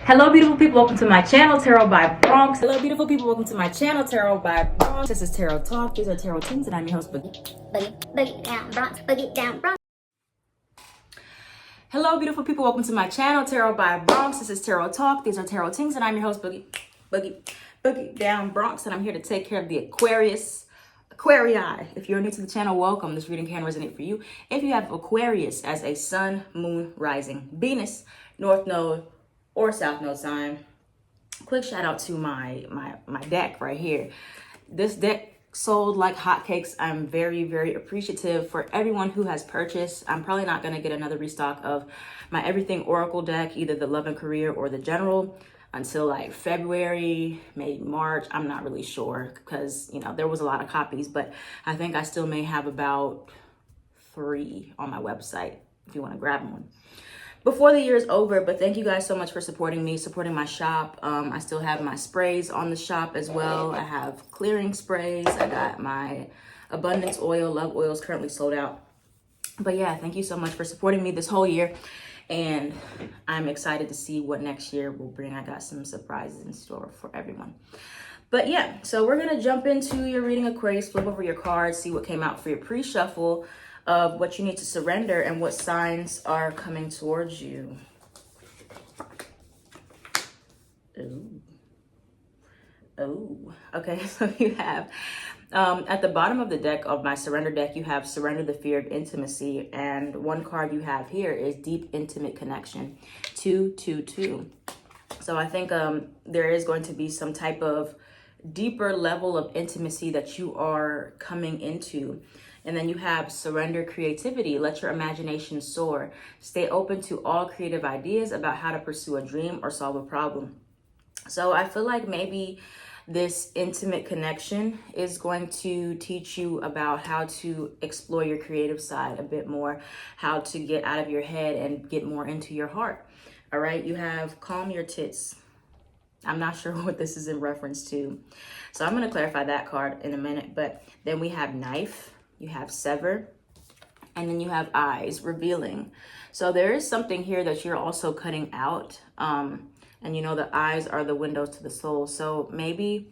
Hello beautiful people, welcome to my channel, Tarot by Bronx. Hello beautiful people, welcome to my channel, Tarot by Bronx. This is Tarot Talk, these are Tarot Teens, and I'm your host, Boogie Down Bronx, Boogie Down Bronx. Hello beautiful people, welcome to my channel, Tarot by Bronx. This is Tarot Talk, these are Tarot Teens, and I'm your host, Boogie Down Bronx, and I'm here to take care of the Aquarius. If you're new to the channel, welcome. This reading can resonate for you. If you have Aquarius as a sun, moon, rising, Venus, North Node, or South Node sign, quick shout out to my deck right here. This deck sold like hotcakes. I'm very, very appreciative for everyone who has purchased. I'm probably not going to get another restock of my Everything Oracle deck, either the Love and Career or the General, until like February, maybe March. I'm not really sure because, you know, there was a lot of copies, but I think I still may have about 3 on my website if you want to grab one before the year is over. But thank you guys so much for supporting me, supporting my shop. I still have my sprays on the shop as well. I have clearing sprays. I got my abundance oil, love oil is currently sold out. But yeah, thank you so much for supporting me this whole year. And I'm excited to see what next year will bring. I got some surprises in store for everyone. But yeah, so we're going to jump into your reading, Aquarius. Flip over your cards, see what came out for your pre-shuffle of what you need to surrender and what signs are coming towards you. Oh, okay. So you have at the bottom of the deck of my surrender deck, you have surrender the fear of intimacy. And one card you have here is deep intimate connection, 222. So I think there is going to be some type of deeper level of intimacy that you are coming into. And then you have surrender creativity. Let your imagination soar. Stay open to all creative ideas about how to pursue a dream or solve a problem. So I feel like maybe this intimate connection is going to teach you about how to explore your creative side a bit more, how to get out of your head and get more into your heart. All right, you have calm your tits. I'm not sure what this is in reference to, so I'm going to clarify that card in a minute. But then we have knife, you have sever, and then you have eyes, revealing. So there is something here that you're also cutting out. And you know, the eyes are the windows to the soul. So maybe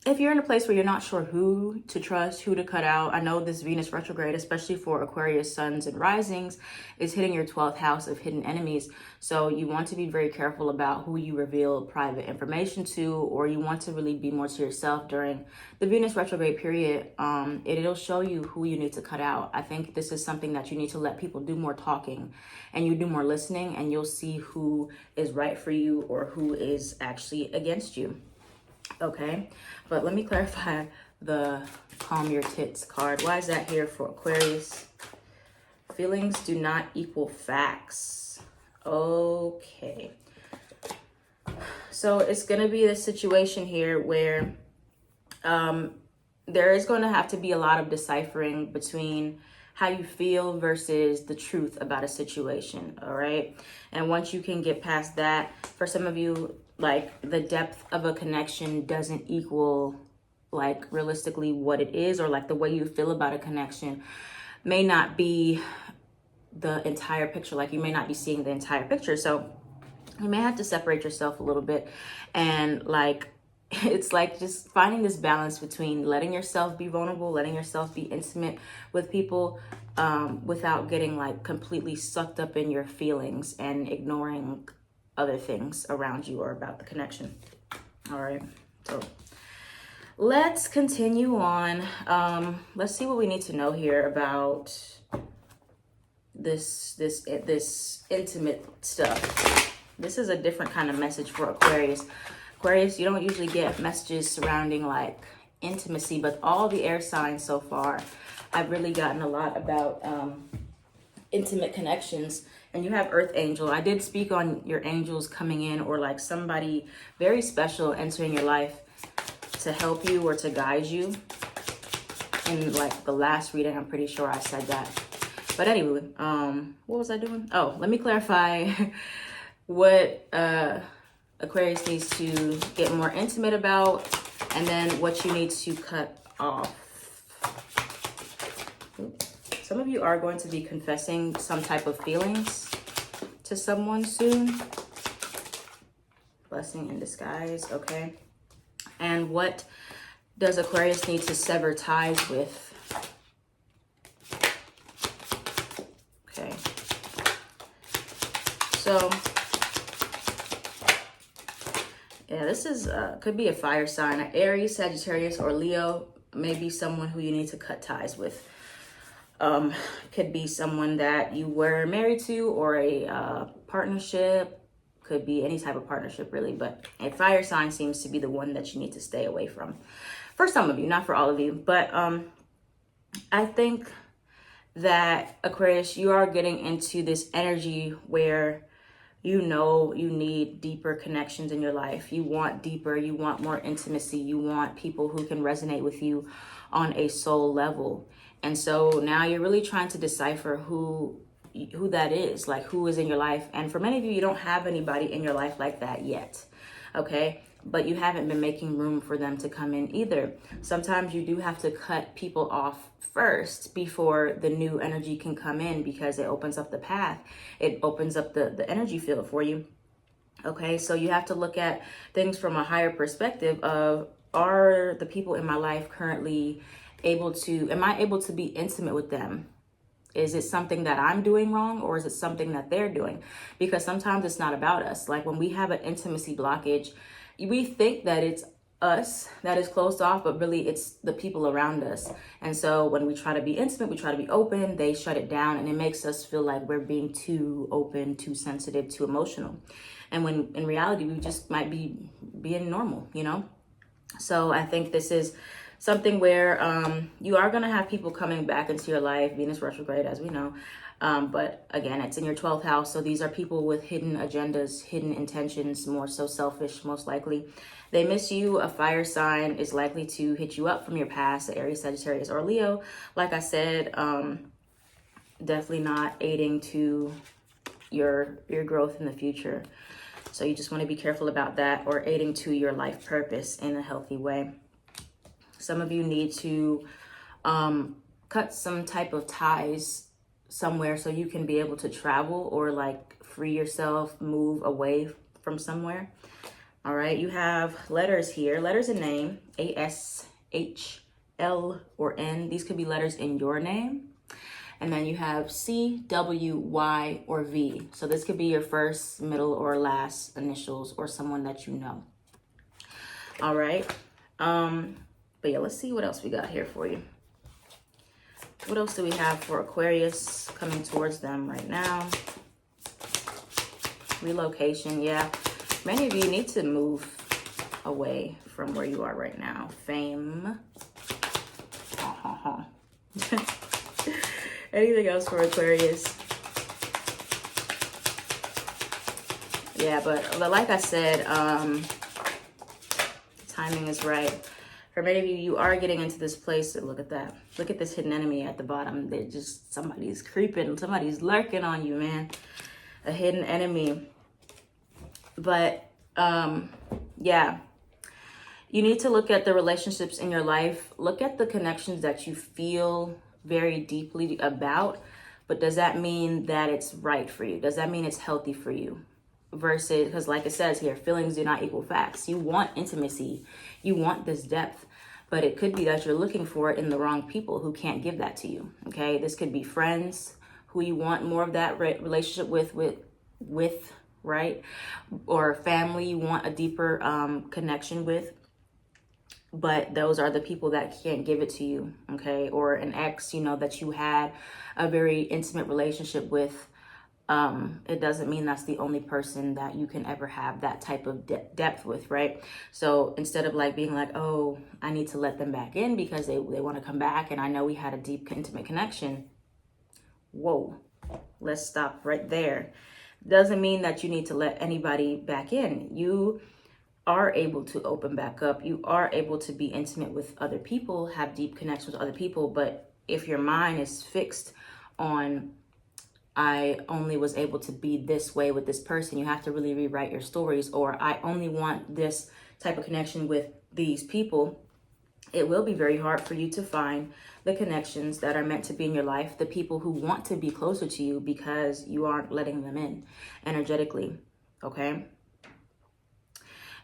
if you're in a place where you're not sure who to trust, who to cut out, I know this Venus retrograde, especially for Aquarius suns and risings, is hitting your 12th house of hidden enemies. So you want to be very careful about who you reveal private information to, or you want to really be more to yourself during the Venus retrograde period. It'll show you who you need to cut out. I think this is something that you need to let people do more talking and you do more listening, and you'll see who is right for you or who is actually against you. Okay, but let me clarify the calm your tits card. Why is that here for Aquarius? Feelings do not equal facts. Okay, so it's going to be this situation here where there is going to have to be a lot of deciphering between how you feel versus the truth about a situation. All right, and once you can get past that, for some of you, like the depth of a connection doesn't equal like realistically what it is, or like the way you feel about a connection may not be the entire picture. Like you may not be seeing the entire picture. So you may have to separate yourself a little bit, and like it's like just finding this balance between letting yourself be vulnerable, letting yourself be intimate with people without getting like completely sucked up in your feelings and ignoring other things around you or about the connection. All right, so let's continue on. Let's see what we need to know here about this intimate stuff. This is a different kind of message for Aquarius. Aquarius, you don't usually get messages surrounding like intimacy, but all the air signs so far, I've really gotten a lot about intimate connections. And you have Earth Angel. I did speak on your angels coming in, or like somebody very special entering your life to help you or to guide you. In like the last reading, I'm pretty sure I said that. But anyway, what was I doing? Oh, let me clarify what Aquarius needs to get more intimate about, and then what you need to cut off. Some of you are going to be confessing some type of feelings to someone soon. Blessing in disguise, okay. And what does Aquarius need to sever ties with? Okay. So, yeah, this is could be a fire sign, an Aries, Sagittarius, or Leo. Maybe someone who you need to cut ties with. Could be someone that you were married to, or a partnership. Could be any type of partnership, really. But a fire sign seems to be the one that you need to stay away from. For some of you, not for all of you. But I think that Aquarius, you are getting into this energy where you know you need deeper connections in your life. You want deeper, you want more intimacy, you want people who can resonate with you on a soul level. And so now you're really trying to decipher who that is, like who is in your life. And for many of you, you don't have anybody in your life like that yet, okay? But you haven't been making room for them to come in either. Sometimes you do have to cut people off first before the new energy can come in, because it opens up the path. It opens up the energy field for you. Okay, so you have to look at things from a higher perspective of, are the people in my life currently am I able to be intimate with them? Is it something that I'm doing wrong, or is it something that they're doing? Because sometimes it's not about us. Like when we have an intimacy blockage, we think that it's us that is closed off, but really it's the people around us. And so when we try to be intimate, we try to be open, they shut it down, and it makes us feel like we're being too open, too sensitive, too emotional. And when in reality, we just might be being normal, you know? So I think this is something where you are going to have people coming back into your life. Venus retrograde, as we know. But again, it's in your 12th house. So these are people with hidden agendas, hidden intentions, more so selfish, most likely. They miss you. A fire sign is likely to hit you up from your past, Aries, Sagittarius, or Leo. Like I said, definitely not aiding to your growth in the future. So you just want to be careful about that, or aiding to your life purpose in a healthy way. Some of you need to cut some type of ties somewhere so you can be able to travel, or like free yourself, move away from somewhere. All right, you have letters here, letters in name, A, S, H, L, or N. These could be letters in your name. And then you have C, W, Y, or V. So this could be your first, middle, or last initials, or someone that you know. All right. But yeah, let's see what else we got here for you. What else do we have for Aquarius coming towards them right now? Relocation, yeah. Many of you need to move away from where you are right now. Fame. Anything else for Aquarius? Yeah, but like I said, timing is right. For many of you, you are getting into this place. Look at that. Look at this hidden enemy at the bottom. They're just, somebody's creeping. Somebody's lurking on you, man. A hidden enemy. But, yeah. You need to look at the relationships in your life. Look at the connections that you feel very deeply about. But does that mean that it's right for you? Does that mean it's healthy for you? Versus, because like it says here, feelings do not equal facts. You want intimacy. You want this depth. But it could be that you're looking for it in the wrong people who can't give that to you. Okay, this could be friends who you want more of that relationship with, right? Or family you want a deeper connection with. But those are the people that can't give it to you, okay? Or an ex, you know, that you had a very intimate relationship with. It doesn't mean that's the only person that you can ever have that type of depth with, right? So instead of like being like, oh, I need to let them back in because they want to come back and I know we had a deep, intimate connection. Whoa, let's stop right there. Doesn't mean that you need to let anybody back in. You are able to open back up. You are able to be intimate with other people, have deep connections with other people. But if your mind is fixed on, I only was able to be this way with this person, you have to really rewrite your stories. Or I only want this type of connection with these people. It will be very hard for you to find the connections that are meant to be in your life, the people who want to be closer to you, because you aren't letting them in energetically, okay?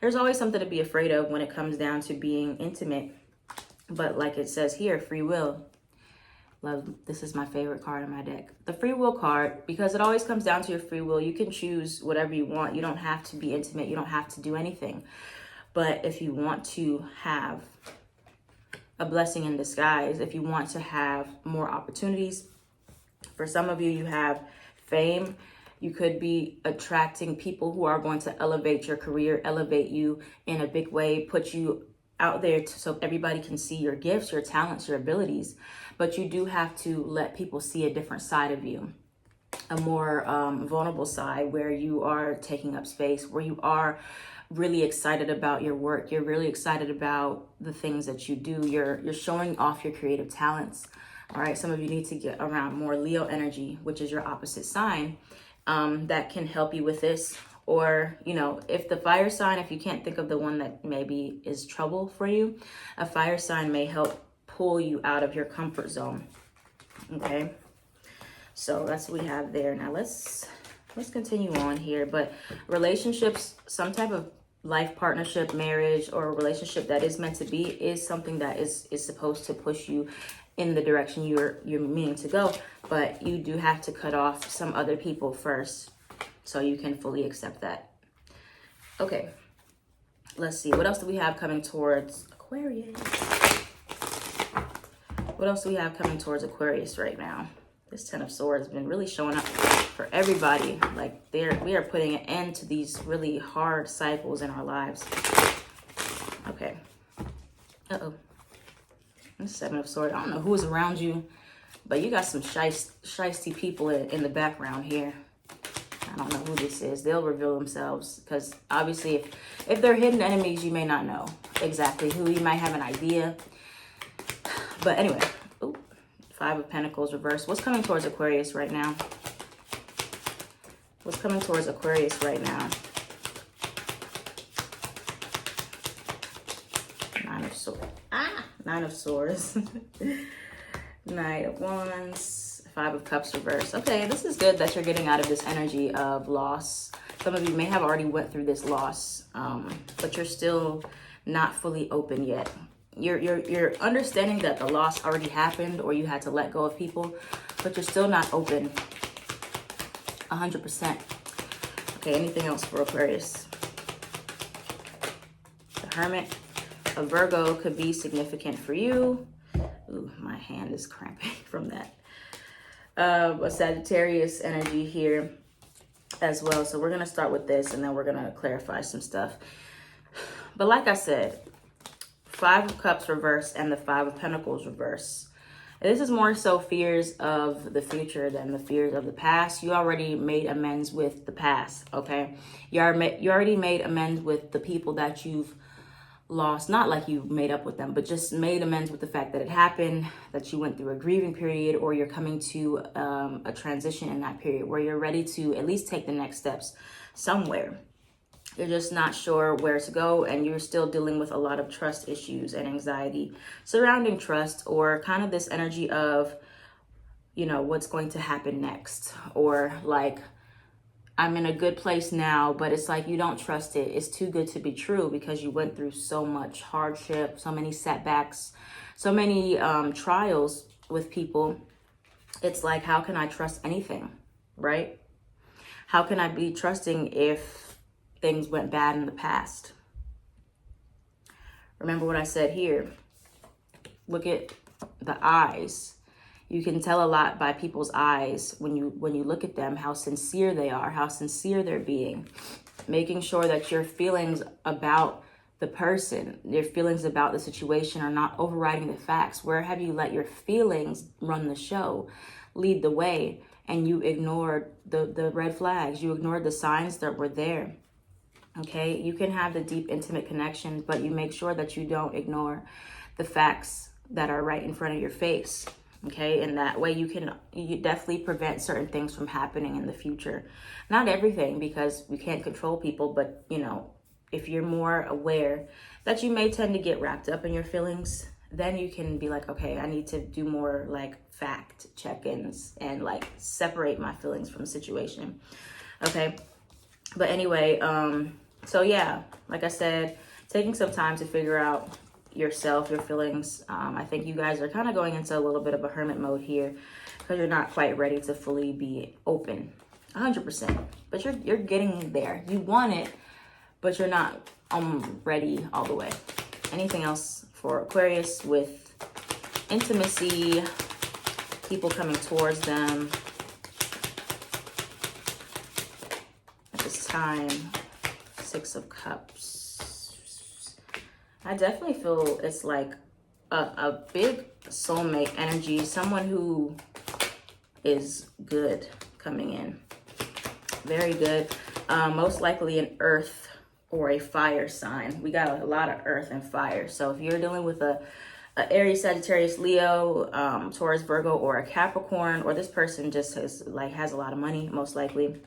There's always something to be afraid of when it comes down to being intimate. But like it says here, free will. Love, this is my favorite card in my deck. The free will card, because it always comes down to your free will. You can choose whatever you want. You don't have to be intimate. You don't have to do anything. But if you want to have a blessing in disguise, if you want to have more opportunities, for some of you, you have fame. You could be attracting people who are going to elevate your career, elevate you in a big way, put you out there so everybody can see your gifts, your talents, your abilities. But you do have to let people see a different side of you, a more vulnerable side, where you are taking up space, where you are really excited about your work. You're really excited about the things that you do. You're showing off your creative talents. All right, some of you need to get around more Leo energy, which is your opposite sign, that can help you with this. Or, you know, if the fire sign, if you can't think of the one that maybe is trouble for you, a fire sign may help pull you out of your comfort zone. Okay, so that's what we have there. Now let's continue on here. But relationships, some type of life partnership, marriage, or a relationship that is meant to be, is something that is supposed to push you in the direction you're meaning to go. But you do have to cut off some other people first so you can fully accept that. Okay, let's see. What else do we have coming towards Aquarius? What else do we have coming towards Aquarius right now? This Ten of Swords has been really showing up for everybody. Like we are putting an end to these really hard cycles in our lives. Okay. Uh-oh. This Seven of Swords. I don't know who's around you, but you got some shiesty people in the background here. I don't know who this is. They'll reveal themselves, because obviously if they're hidden enemies, you may not know exactly who. You might have an idea. But anyway, ooh, Five of Pentacles reversed. What's coming towards Aquarius right now? What's coming towards Aquarius right now? Nine of Swords. Nine of Swords. Knight of Wands. Five of Cups reversed. Okay, this is good that you're getting out of this energy of loss. Some of you may have already went through this loss, but you're still not fully open yet. You're understanding that the loss already happened, or you had to let go of people, but you're still not open 100%. Okay, anything else for Aquarius? The Hermit. A Virgo could be significant for you. Ooh, my hand is cramping from that. A Sagittarius energy here as well. So we're going to start with this, and then we're going to clarify some stuff. But like I said, Five of Cups reverse and the Five of Pentacles reverse. This is more so fears of the future than the fears of the past. You already made amends with the past, okay? You already made amends with the people that you've lost. Not like you made up with them, but just made amends with the fact that it happened, that you went through a grieving period, or you're coming to a transition in that period where you're ready to at least take the next steps somewhere. You're just not sure where to go, and you're still dealing with a lot of trust issues and anxiety surrounding trust, or kind of this energy of, you know, what's going to happen next, or like, I'm in a good place now, but it's like you don't trust it. It's too good to be true, because you went through so much hardship, so many setbacks, so many trials with people. It's like, how can I trust anything, right? How can I be trusting if things went bad in the past? Remember what I said here. Look at the eyes. You can tell a lot by people's eyes when you look at them, how sincere they are, how sincere they're being. Making sure that your feelings about the person, your feelings about the situation are not overriding the facts. Where have you let your feelings run the show, lead the way, and you ignored the red flags? You ignored the signs that were there. Okay, you can have the deep, intimate connections, but you make sure that you don't ignore the facts that are right in front of your face. Okay, and that way you definitely prevent certain things from happening in the future. Not everything, because we can't control people, but you know, if you're more aware that you may tend to get wrapped up in your feelings, then you can be like, okay, I need to do more like fact check-ins and like separate my feelings from the situation. Okay, but anyway, So yeah, like I said, taking some time to figure out yourself, your feelings. I think you guys are kind of going into a little bit of a hermit mode here because you're not quite ready to fully be open 100%, but you're getting there. You want it, but you're not ready all the way. Anything else for Aquarius with intimacy, people coming towards them at this time? Six of Cups. I definitely feel it's like a big soulmate energy, someone who is good coming in. Very good. Most likely an earth or a fire sign. We got a lot of earth and fire. So if you're dealing with a Aries, Sagittarius, Leo, Taurus, Virgo, or a Capricorn, or this person just has a lot of money, most likely,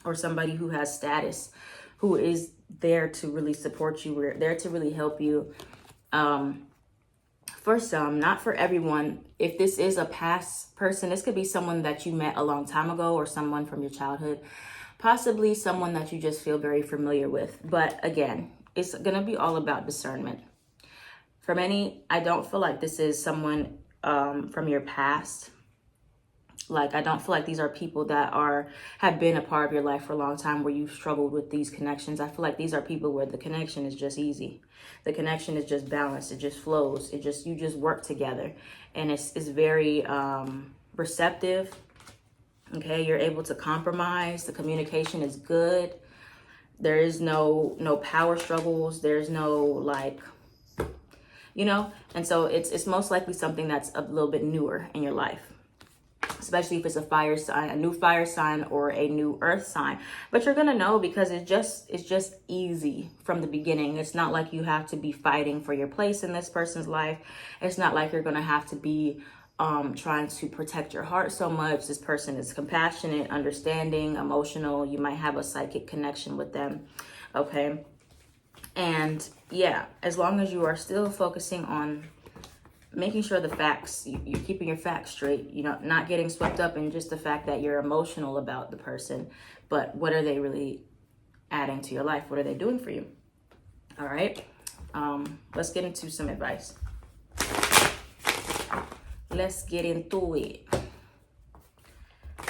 or somebody who has status, who is there to really support you. We're there to really help you. For some, not for everyone. If this is a past person, this could be someone that you met a long time ago or someone from your childhood, possibly someone that you just feel very familiar with. But again, it's going to be all about discernment. For many, I don't feel like this is someone from your past. Like, I don't feel like these are people that have been a part of your life for a long time where you've struggled with these connections. I feel like these are people where the connection is just easy. The connection is just balanced. It just flows. You just work together. And it's very receptive. Okay, you're able to compromise. The communication is good. There is no power struggles. There's no and so it's most likely something that's a little bit newer in your life. Especially if it's a fire sign, a new fire sign or a new earth sign. But you're going to know because it's just easy from the beginning. It's not like you have to be fighting for your place in this person's life. It's not like you're going to have to be trying to protect your heart so much. This person is compassionate, understanding, emotional. You might have a psychic connection with them. Okay. And yeah, as long as you are still focusing on making sure the facts, you're keeping your facts straight, not getting swept up in just the fact that you're emotional about the person, but what are they really adding to your life? What are they doing for you? All right. Let's get into some advice. Let's get into it.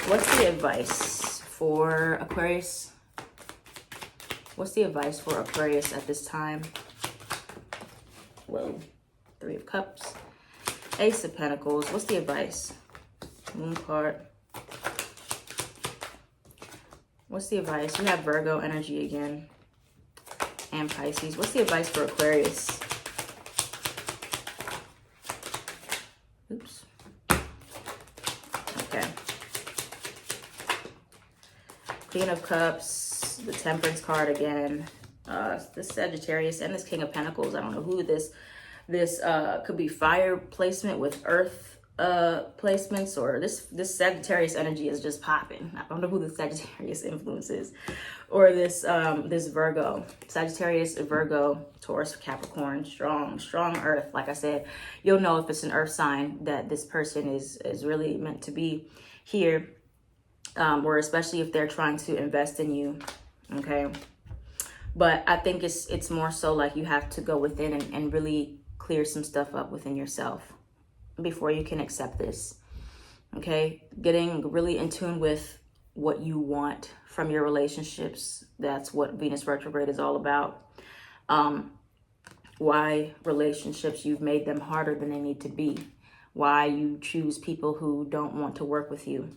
What's the advice for Aquarius? What's the advice for Aquarius at this time? Whoa. Three of Cups. Ace of Pentacles. What's the advice? Moon card. What's the advice? We have Virgo energy again. And Pisces. What's the advice for Aquarius? Oops. Okay. Queen of Cups. The Temperance card again. This Sagittarius and this King of Pentacles. I don't know who this could be fire placement with earth placements, or this Sagittarius energy is just popping. I don't know who the Sagittarius influence is, or this Virgo, Sagittarius, Virgo, Taurus, Capricorn, strong earth. Like I said, you'll know if it's an earth sign that this person is really meant to be here, or especially if they're trying to invest in you. Okay. But I think it's more so like you have to go within and really clear some stuff up within yourself before you can accept this. Okay? Getting really in tune with what you want from your relationships. That's what Venus retrograde is all about. Why relationships, you've made them harder than they need to be. Why you choose people who don't want to work with you,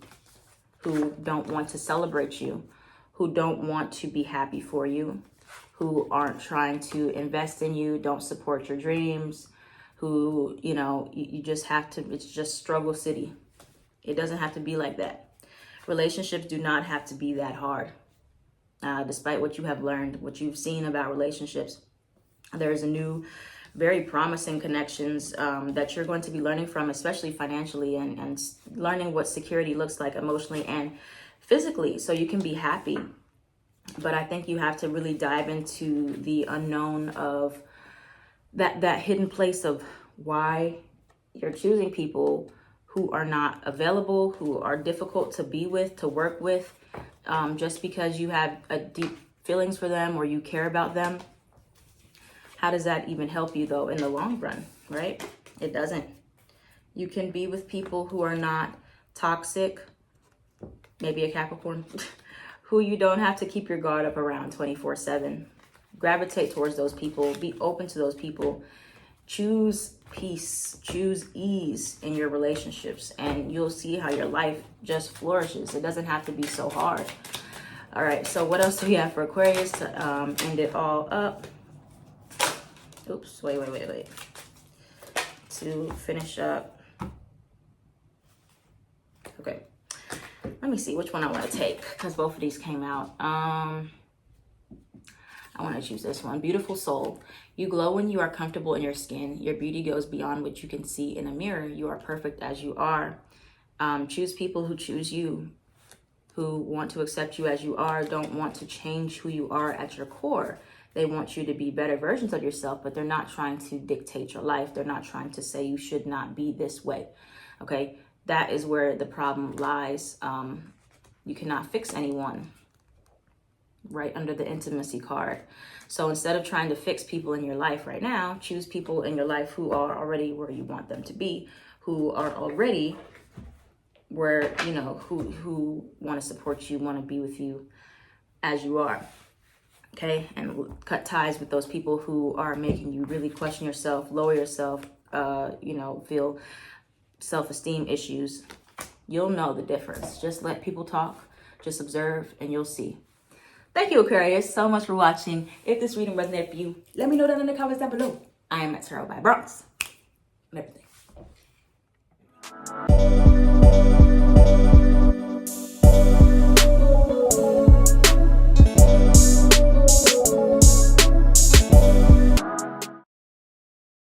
who don't want to celebrate you, who don't want to be happy for you, who aren't trying to invest in you, don't support your dreams, who, you just have to, it's just struggle city. It doesn't have to be like that. Relationships do not have to be that hard. Despite what you have learned, what you've seen about relationships, there's a new, very promising connections that you're going to be learning from, especially financially, and learning what security looks like emotionally and physically, so you can be happy. But I think you have to really dive into the unknown of that hidden place of why you're choosing people who are not available, who are difficult to be with, to work with, just because you have a deep feelings for them or you care about them, how does that even help you though in the long run, right? It doesn't. You can be with people who are not toxic, maybe a Capricorn, who you don't have to keep your guard up around 24/7. Gravitate towards those people, be open to those people. Choose peace, choose ease in your relationships, and you'll see how your life just flourishes. It doesn't have to be so hard. All right, so what else do we have for Aquarius to end it all up? Oops, wait. To finish up. Okay, let me see which one I want to take because both of these came out. I want to choose this one. Beautiful soul. You glow when you are comfortable in your skin. Your beauty goes beyond what you can see in a mirror. You are perfect as you are. Choose people who choose you, who want to accept you as you are, don't want to change who you are at your core. They want you to be better versions of yourself, but they're not trying to dictate your life. They're not trying to say you should not be this way. Okay, that is where the problem lies. You cannot fix anyone. Right under the intimacy card. So instead of trying to fix people in your life right now, choose people in your life who are already where you want them to be, who are already where, you know, who want to support you, want to be with you as you are. Okay, and cut ties with those people who are making you really question yourself, lower yourself, you know, feel self-esteem issues. You'll know the difference. Just let people talk, just observe, and you'll see. Thank you, Aquarius, so much for watching. If this reading resonated for you, let me know down in the comments down below. I am at Tarot by Bronx and everything.